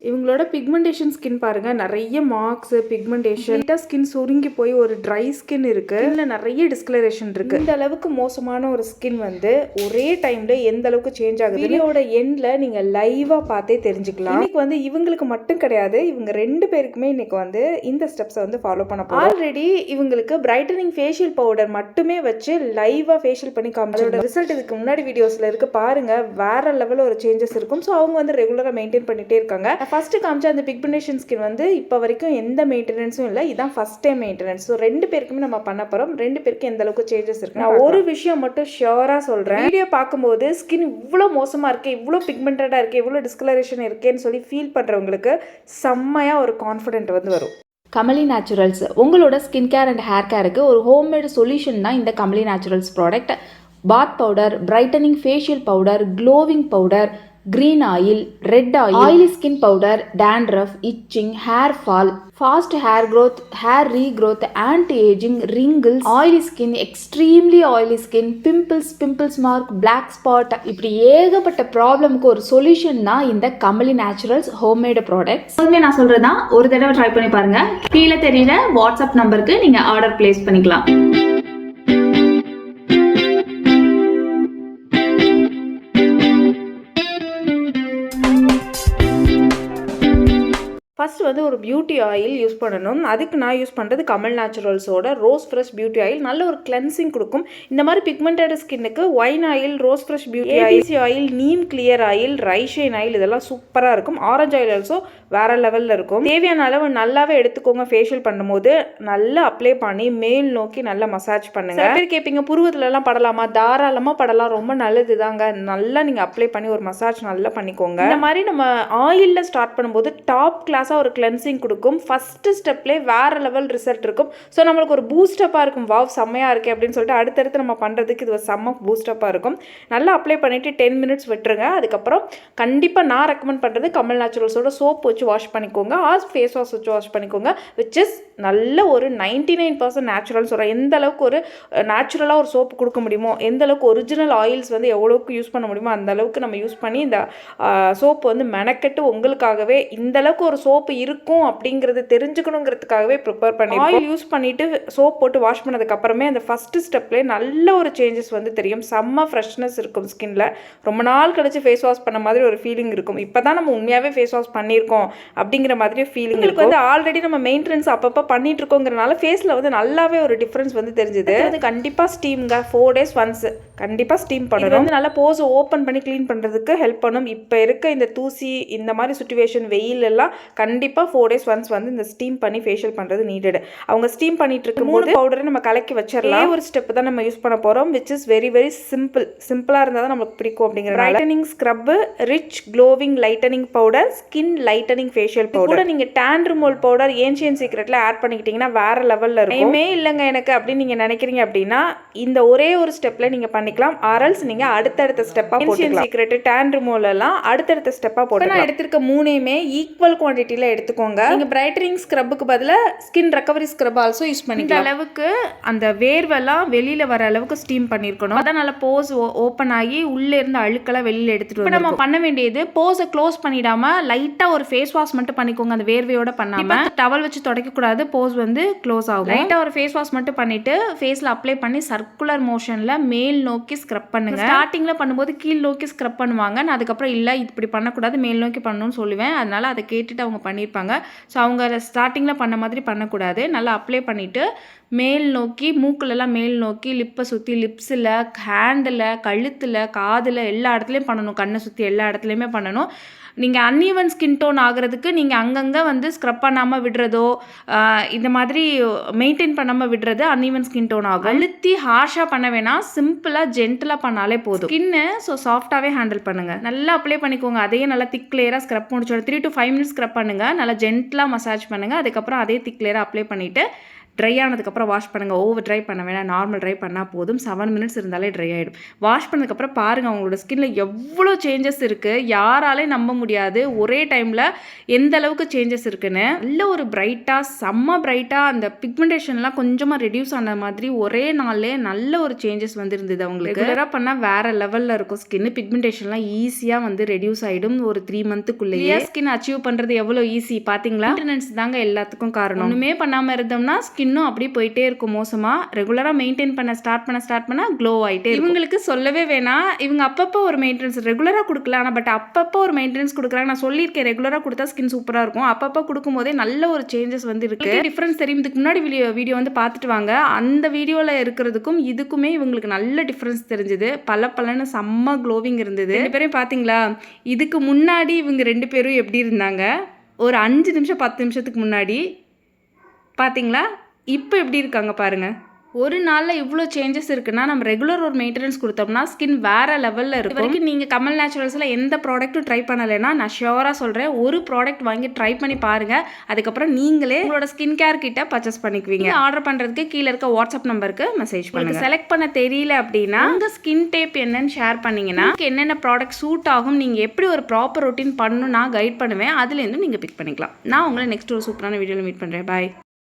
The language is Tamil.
இவங்களோட பிக்மெண்டேஷன் ஸ்கின் பாருங்க, நிறைய மார்க்ஸ், பிக்மெண்டேஷன், ஸ்கின் சுருங்கி போய் ஒரு ட்ரை ஸ்கின் இருக்கு, இல்ல நிறைய டிஸ்கலரேஷன் இருக்கு. இந்த அளவுக்கு மோசமான ஒரு ஸ்கின் வந்து ஒரே டைம்ல எந்த அளவுக்கு சேஞ்ச் ஆகுது வீடியோட எண்ட்ல நீங்க லைவா பார்த்தே தெரிஞ்சுக்கலாம். இன்னைக்கு வந்து இவங்களுக்கு மட்டும் கிடையாது, இவங்க 2 பேருக்குமே இன்னைக்கு வந்து இந்த ஸ்டெப்ஸை வந்து ஃபாலோ பண்ண போறோம். ஆல்ரெடி இவங்களுக்கு பிரைட்டனிங் ஃபேஷியல் பவுடர் மட்டுமே வச்சு லைவா ஃபேஷியல் பண்ணி காமிச்சோட ரிசல்ட் இதுக்கு முன்னாடி வீடியோஸ்ல இருக்கு பாருங்க. வேற லெவல் ஒரு சேஞ்சஸ் இருக்கும். ஸோ அவங்க வந்து ரெகுலரா மெயின்டைன் பண்ணிட்டே இருக்காங்க. ஃபர்ஸ்ட் காமிச்ச அந்த பிக்மெண்டேஷன் ஸ்கின் வந்து இப்போ வரைக்கும் எந்த மெயின்டெனன்ஸும் இல்லை, இதான் ஃபர்ஸ்ட் டைம் மெயின்டெனன்ஸ். ஸோ 2 பேருக்குமே நம்ம பண்ண போகிறோம். 2 பேருக்கு எந்த அளவுக்கு சேஞ்சஸ் இருக்கு. நான் ஒரு விஷயம் மட்டும் ஷியோராக சொல்கிறேன், வீடியோ பார்க்கும்போது ஸ்கின் இவ்வளோ மோசமாக இருக்கு, இவ்வளோ பிக்மெண்டடாக இருக்கு, இவ்வளோ டிஸ்கலரேஷன் இருக்கேன்னு சொல்லி ஃபீல் பண்ணுறவங்களுக்கு செம்மையாக ஒரு கான்ஃபிடென்ட் வந்து வரும். கமலி நேச்சுரல்ஸ் உங்களோட ஸ்கின் கேர் அண்ட் ஹேர் கேருக்கு ஒரு ஹோம்மேடு சொல்யூஷன் தான் இந்த கமலி நேச்சுரல்ஸ் ப்ராடக்ட். பாத் powder, brightening facial powder, glowing powder, green oil, red oil, oily skin powder, dandruff, itching, hair fall, fast hair growth, hair regrowth, anti-aging, wrinkles, oily skin, extremely oily skin, pimples mark, black spot, இப்படி ஏகப்பட்ட ப்ராப்ளம்க்கு ஒரு சொல்யூஷன் தான் இந்த கமலி நேச்சுரல்ஸ் ஹோம்மேடு ப்ராடக்ட்ஸ். நான் சொல்றதுதான், ஒரு தடவை ட்ரை பண்ணி பாருங்க. கீழே தெரியல வாட்ஸ்அப் நம்பருக்கு நீங்க ஆர்டர் பிளேஸ் பண்ணிக்கலாம். ஃபர்ஸ்ட் வந்து ஒரு பியூட்டி ஆயில் யூஸ் பண்ணணும். அதுக்கு நான் யூஸ் பண்ணுறது கமல் நேச்சுரல்ஸோட ரோஸ் ஃப்ரெஷ் பியூட்டி ஆயில். நல்ல ஒரு கிளென்சிங் கொடுக்கும். இந்த மாதிரி பிக்மெண்டட் ஸ்கின்னுக்கு wine oil, rose fresh beauty oil oil, neem clear oil, ரைஷைன் ஆயில் இதெல்லாம் சூப்பராக இருக்கும். ஆரஞ்சு ஆயில் ஆல்சோ வேற லெவலில் இருக்கும். தேவையான அளவு நல்லாவே எடுத்துக்கோங்க. ஃபேஷியல் பண்ணும்போது நல்லா அப்ளை பண்ணி மேல் நோக்கி நல்லா மசாஜ் பண்ணுங்க. சில பேர் கேட்பீங்க புருவத்துலலாம் படலாமா? தாராளமாக படலாம், ரொம்ப நல்லது தாங்க. நல்லா நீங்கள் அப்ளை பண்ணி ஒரு மசாஜ் நல்லா பண்ணிக்கோங்க. இந்த மாதிரி நம்ம ஆயிலில் ஸ்டார்ட் பண்ணும்போது டாப் கிளாஸாக ஒரு கிளென்சிங் கொடுக்கும். ஃபர்ஸ்ட் ஸ்டெப்லேயே வேற லெவல் ரிசல்ட் இருக்கும். ஸோ நம்மளுக்கு ஒரு பூஸ்டப்பாக இருக்கும். வாவ் செம்மையாக இருக்குது அப்படின்னு சொல்லிட்டு அடுத்தடுத்து நம்ம பண்ணுறதுக்கு இது ஒரு செம்ம பூஸ்டப்பாக இருக்கும். நல்லா அப்ளை பண்ணிவிட்டு 10 மினிட்ஸ் விட்டுருங்க. அதுக்கப்புறம் கண்டிப்பாக நான் ரெக்கமெண்ட் பண்ணுறது கமல் நேச்சுரல்ஸோட சோப் வச்சு வாஷ் பண்ணிக்கோங்க, ஆர் ஃபேஸ் வாஷ் வச்சு வாஷ் பண்ணிக்கோங்க. விச் இஸ் நல்ல ஒரு 99% நேச்சுரல் சொல்கிறேன். எந்த அளவுக்கு ஒரு நேச்சுரலாக ஒரு சோப்பு கொடுக்க முடியுமோ, எந்த அளவுக்கு ஒரிஜினல் ஆயில்ஸ் வந்து எவ்வளோக்கு யூஸ் பண்ண முடியுமோ அந்த அளவுக்கு நம்ம யூஸ் பண்ணி இந்த சோப்பு வந்து மெனக்கெட்டு உங்களுக்காகவே இந்த அளவுக்கு ஒரு சோப்பு இருக்கும் அப்படிங்கிறது தெரிஞ்சுக்கணுங்கிறதுக்காகவே ப்ரிப்பேர் பண்ணி ஆயில் யூஸ் பண்ணிவிட்டு சோப் போட்டு வாஷ் பண்ணதுக்கப்புறமே அந்த ஃபஸ்ட்டு ஸ்டெப்லேயே நல்ல ஒரு சேஞ்சஸ் வந்து தெரியும். செம்ம ஃப்ரெஷ்னஸ் இருக்கும் ஸ்கின்ல. ரொம்ப நாள் கழிச்சு ஃபேஸ் வாஷ் பண்ண மாதிரி ஒரு ஃபீலிங் இருக்கும். இப்போ தான் நம்ம உண்மையாகவே ஃபேஸ் வாஷ் பண்ணியிருக்கோம் அப்படிங்கிற மாதிரி ஃபீலிங் இருக்கும். வந்து ஆல்ரெடி நம்ம மெயின்டெனன்ஸ் அப்பப்போ பண்ணிட்டு இருக்கோங்கிறனால ஃபேஸில் வந்து நல்லாவே ஒரு டிஃப்ரென்ஸ் வந்து தெரிஞ்சுது. அது கண்டிப்பாக ஸ்டீம்ங்க 4 days ஒன்ஸ் கண்டிப்பாக ஸ்டீம் பண்ணணும். வந்து நல்லா போஸ் ஓப்பன் பண்ணி க்ளீன் பண்ணுறதுக்கு ஹெல்ப் பண்ணும். இப்போ இருக்க இந்த தூசி இந்த மாதிரி சுச்சுவேஷன் வெயில் எல்லாம் கண்டிப்பாக 4 days ஒன்ஸ் வந்து இந்த ஸ்டீம் பண்ணி ஃபேஷியல் பண்ணுறது நீடட். அவங்க ஸ்டீம் பண்ணிட்டு இருக்கும்போது பவுடரை நம்ம கலக்கி வச்சிடலாம். ஒரு ஸ்டெப் தான் நம்ம யூஸ் பண்ண போகிறோம். விச் இஸ் வெரி வெரி சிம்பிளாக இருந்தால் தான் நமக்கு பிடிக்கும் அப்படிங்கிற lightening scrub, rich glowing lightening powder, skin lightening facial powder. நீங்கள் டேன் ரிமூவல் பவுடர் ஏன்ஷியன் சீக்ரெட்டில் ஆட் பண்ணிக்கிட்டீங்கன்னா வேற லெவலில் இருக்கும். இல்லைங்க எனக்கு அப்படின்னு நீங்கள் நினைக்கிறீங்க அப்படின்னா இந்த ஒரே ஒரு ஸ்டெப்பில் நீங்கள் பண்ணிக்கலாம். ஆரல்ஸ் நீங்கள் அடுத்தடுத்த ஸ்டெப்பாக போட்டுக்கலாம். சீக்ரெட், டேன் ரிமூவல் எல்லாம் அடுத்தடுத்த ஸ்டெப்பாக போட்டு நான் எடுத்திருக்க 3மே ஈக்குவல் குவான்டிட்டியில் எடுத்துக்கோங்க. நீங்கள் பிரைட்டனிங் ஸ்க்ரப்புக்கு பதிலாக skin recovery scrub also use பண்ணிக்கலாம். இந்த அளவுக்கு அந்த வேர்வெல்லாம் வெளியில் வர அளவுக்கு ஸ்டீம் பண்ணியிருக்கணும். அதான் நல்லா போஸ் ஓப்பன் ஆகி உள்ளே இருந்து அழுக்கெல்லாம் வெளியில் எடுத்துகிட்டு வந்து நம்ம பண்ண வேண்டியது போஸை க்ளோஸ் பண்ணிடாமல் லைட்டாக ஒரு ஃபேஸ் வாஷ் மட்டும் பண்ணிக்கோங்க. அந்த வேர்வையோட பண்ணாமல் டவல் வச்சு துடைக்கக்கூடாது, போஸ் வந்து க்ளோஸ் ஆகும். லைட்டாக ஒரு ஃபேஸ் வாஷ் மட்டும் பண்ணிவிட்டு ஃபேஸில் அப்ளை பண்ணி சர்க்குலர் மோஷனில் மேல் நோக்கி ஸ்க்ரப் பண்ணுங்க. ஸ்டார்டிங்கில் பண்ணும்போது கீழ் நோக்கி ஸ்க்ரப் பண்ணுவாங்க. நான் அதுக்கப்புறம் இல்லை இப்படி பண்ணக்கூடாது மேல் நோக்கி பண்ணணும்னு சொல்லுவேன். அதனால அதை கேட்டுட்டு அவங்க பண்ணியிருப்பாங்க. ஸோ அவங்க ஸ்டார்டிங்கில் பண்ண மாதிரி பண்ணக்கூடாது. நல்லா அப்ளை பண்ணிவிட்டு மேல் நோக்கி மூக்கிலெல்லாம் மேல் நோக்கி லிப்பை சுற்றி லிப்ஸில், ஹேண்டில், கழுத்தில், காதில் எல்லா இடத்துலையும் பண்ணணும். கண்ணை சுற்றி எல்லா இடத்துலையுமே பண்ணணும். நீங்கள் அன்ஈவன் ஸ்கின் டோன் ஆகிறதுக்கு நீங்கள் அங்கங்கே வந்து ஸ்க்ரப் பண்ணாமல் விடுறதோ இந்த மாதிரி மெயின்டைன் பண்ணாமல் விடுறது அன்ஈவன் ஸ்கின் டோன் ஆகும். அழுத்தி ஹார்ஷாக பண்ண வேணாம், சிம்பிளாக ஜென்டலாக பண்ணாலே போதும். ஸ்கின்னு ஸோ சாஃப்டாகவே ஹேண்டில் பண்ணுங்கள். நல்லா அப்ளை பண்ணிக்கோங்க. அதையே நல்லா திக் லேயராக ஸ்க்ரப் முடிச்சோட 3 to 5 minutes ஸ்க்ரப் பண்ணுங்கள். நல்லா ஜென்டலாக மசாஜ் பண்ணுங்கள். அதுக்கப்புறம் அதே திக் லேயராக அப்ளை பண்ணிவிட்டு ட்ரை ஆனதுக்கப்புறம் வாஷ் பண்ணுங்கள். ஓவர் ட்ரை பண்ண வேணாம், நார்மல் ட்ரை பண்ணால் போதும். 7 மினிட்ஸ் இருந்தாலே ட்ரை ஆகிடும். வாஷ் பண்ணதுக்கப்புறம் பாருங்கள் அவங்களோட ஸ்கின்ல எவ்வளோ சேஞ்சஸ் இருக்குது, யாராலையும் நம்ப முடியாது ஒரே டைமில் எந்த அளவுக்கு சேஞ்சஸ் இருக்குன்னு. நல்ல ஒரு பிரைட்டாக, செம்ம பிரைட்டாக, அந்த பிக்மெண்டேஷன்லாம் கொஞ்சமாக ரெடியூஸ் ஆன மாதிரி ஒரே நாள்லேயே நல்ல ஒரு சேஞ்சஸ் வந்து இருந்தது அவங்களுக்கு. ரெகுலராக பண்ணால் வேறு லெவலில் இருக்கும் ஸ்கின். பிக்மெண்டேஷன்லாம் ஈஸியாக வந்து ரெடியூஸ் ஆகிடும் ஒரு 3 மந்த்துக்குள்ளேயே. ஸ்கின் அச்சீவ் பண்ணுறது எவ்வளோ ஈஸி பார்த்தீங்களா? மெயின்டெனன்ஸ் தாங்க எல்லாத்துக்கும் காரணம். ஒன்றுமே பண்ணாமல் இருந்தோம்னா ஸ்கின்னும் அப்படியே போயிட்டே இருக்கும் மோசமாக. ரெகுலராக மெயின்டைன் பண்ண ஸ்டார்ட் பண்ண க்ளோ ஆகிட்டே. இவங்களுக்கு சொல்லவே வேணாம், இவங்க அப்பப்போ ஒரு மெயின்டெனன்ஸ் ரெகுலராக கொடுக்கலாம். ஆனால் பட் அப்பப்போ ஒரு மெயின்டெனன்ஸ் கொடுக்குறாங்க. நான் சொல்லியிருக்கேன் ரெகுலராக கொடுத்தா ஸ்கின் சூப்பராக இருக்கும். அப்பப்போ கொடுக்கும்போதே நல்ல ஒரு சேஞ்சஸ் வந்து இருக்குது. டிஃப்ரென்ஸ் தெரியும். இதுக்கு முன்னாடி வீடியோ வந்து பார்த்துட்டு வாங்க. அந்த வீடியோவில் இருக்கிறதுக்கும் இதுக்குமே இவங்களுக்கு நல்ல டிஃப்ரென்ஸ் தெரிஞ்சுது. பலன்னு செம்ம க்ளோவிங் இருந்தது. 2 பேரையும் பார்த்தீங்களா? இதுக்கு முன்னாடி இவங்க 2 பேரும் எப்படி இருந்தாங்க, ஒரு 5 நிமிஷம் 10 நிமிஷத்துக்கு முன்னாடி பார்த்தீங்களா? இப்போ எப்படி இருக்காங்க பாருங்கள். ஒரு நாளில் இவ்வளோ சேஞ்சஸ் இருக்குன்னா நம்ம ரெகுலர் ஒரு மெயின்டெனன்ஸ் கொடுத்தோம்னா ஸ்கின் வேறு லெவலில் இருக்கும். வரைக்கும் நீங்கள் கமல் நேச்சுரல்ஸில் எந்த ப்ராடக்ட்டும் ட்ரை பண்ணலைன்னா நான் ஷியோராக சொல்கிறேன், ஒரு ப்ராடக்ட் வாங்கி ட்ரை பண்ணி பாருங்கள். அதுக்கப்புறம் நீங்களே உங்களோட ஸ்கின் கேர் கிட்ட பர்ச்சேஸ் பண்ணிக்குவீங்க. ஆர்டர் பண்ணுறதுக்கு கீழே இருக்க வாட்ஸ்அப் நம்பருக்கு மெசேஜ் பண்ணுங்கள். செலக்ட் பண்ண தெரியல அப்படின்னா உங்கள் ஸ்கின் டைப் என்னன்னு ஷேர் பண்ணிங்கன்னா என்னென்ன ப்ராடக்ட் சூட் ஆகும், நீங்கள் எப்படி ஒரு ப்ராப்பர் ரொட்டீன் பண்ணணும் நான் கைட் பண்ணுவேன். அதுலேருந்து நீங்கள் பிக் பண்ணிக்கலாம். நான் உங்களை நெக்ஸ்ட் ஒரு சூப்பரான வீடியோவில் மீட் பண்ணுறேன். பாய்.